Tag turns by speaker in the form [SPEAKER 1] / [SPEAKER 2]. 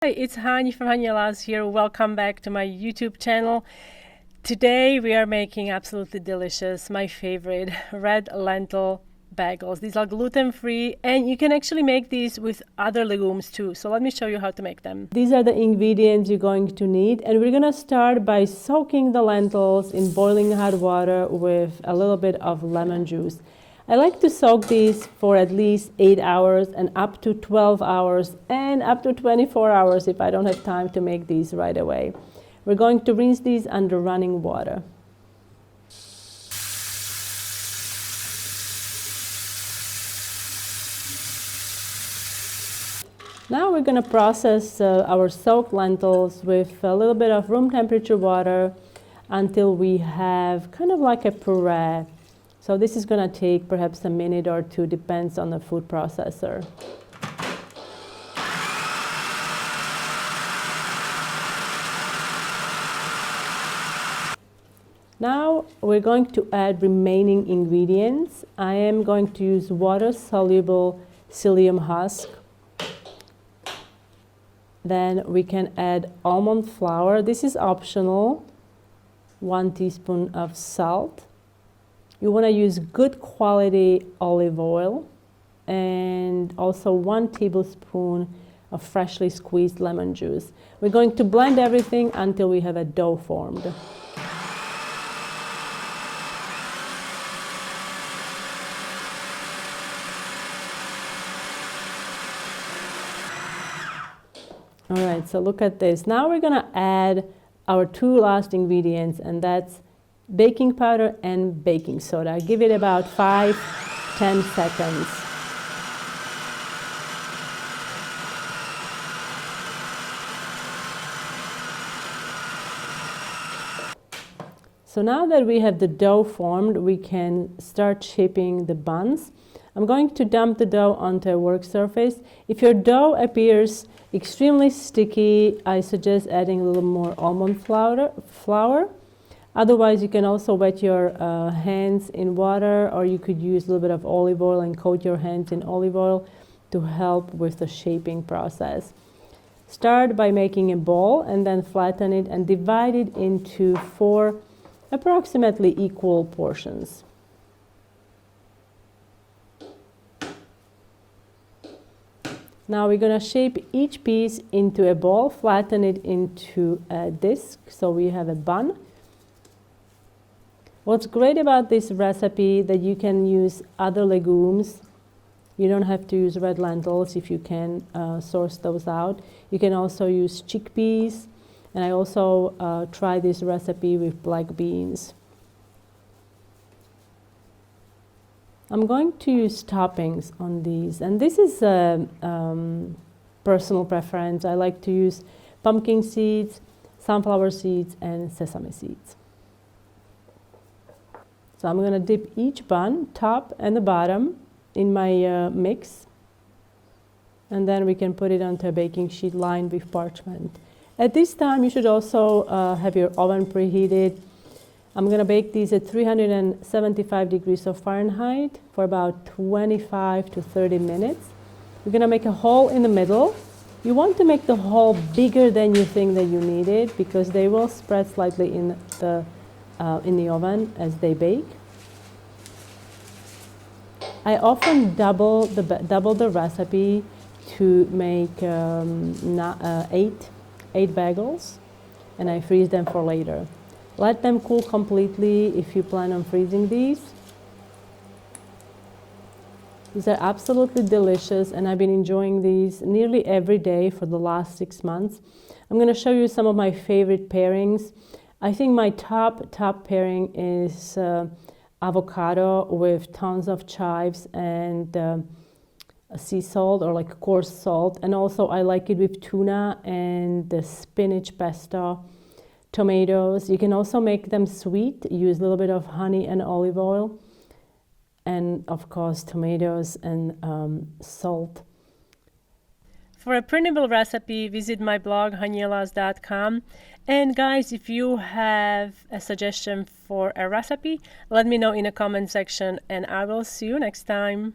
[SPEAKER 1] Hi, it's Hani from Haniela's here. Welcome back to my YouTube channel. Today we are making absolutely delicious, my favorite, red lentil bagels. These are gluten-free and you can actually make these with other legumes too. So let me show you how to make them. These are the ingredients you're going to need, and we're going to start by soaking the lentils in boiling hot water with a little bit of lemon juice. I like to soak these for at least 8 hours and up to 12 hours and up to 24 hours if I don't have time to make these right away. We're going to rinse these under running water. Now we're going to process our soaked lentils with a little bit of room temperature water until we have kind of like a puree. So this is going to take perhaps a minute or two, depends on the food processor. Now we're going to add remaining ingredients. I am going to use water-soluble psyllium husk. Then we can add almond flour. This is optional. 1 teaspoon of salt. You want to use good quality olive oil and also 1 tablespoon of freshly squeezed lemon juice. We're going to blend everything until we have a dough formed. All right, so look at this. Now we're going to add our 2 last ingredients, and that's baking powder and baking soda. Give it about 5-10 seconds. So now that we have the dough formed, we can start shaping the buns. I'm going to dump the dough onto a work surface. If your dough appears extremely sticky, I suggest adding a little more almond flour. Otherwise, you can also wet your hands in water, or you could use a little bit of olive oil and coat your hands in olive oil to help with the shaping process. Start by making a ball and then flatten it and divide it into 4 approximately equal portions. Now we're going to shape each piece into a ball, flatten it into a disc so we have a bun. What's great about this recipe that you can use other legumes. You don't have to use red lentils if you can source those out. You can also use chickpeas, and I also try this recipe with black beans. I'm going to use toppings on these, and this is a personal preference. I like to use pumpkin seeds, sunflower seeds, and sesame seeds. So I'm going to dip each bun, top and the bottom, in my mix. And then we can put it onto a baking sheet lined with parchment. At this time, you should also have your oven preheated. I'm going to bake these at 375 degrees of Fahrenheit for about 25 to 30 minutes. We're going to make a hole in the middle. You want to make the hole bigger than you think that you need it, because they will spread slightly in the oven as they bake. I often double the recipe to make 8 bagels, and I freeze them for later. Let them cool completely if you plan on freezing these. These are absolutely delicious, and I've been enjoying these nearly every day for the last 6 months. I'm going to show you some of my favorite pairings. I think my top pairing is avocado with tons of chives and sea salt, or like coarse salt. And also I like it with tuna and the spinach pesto, tomatoes. You can also make them sweet. Use a little bit of honey and olive oil. And of course, tomatoes and salt. For a printable recipe, visit my blog, hanielas.com. And guys, if you have a suggestion for a recipe, let me know in the comment section, and I will see you next time.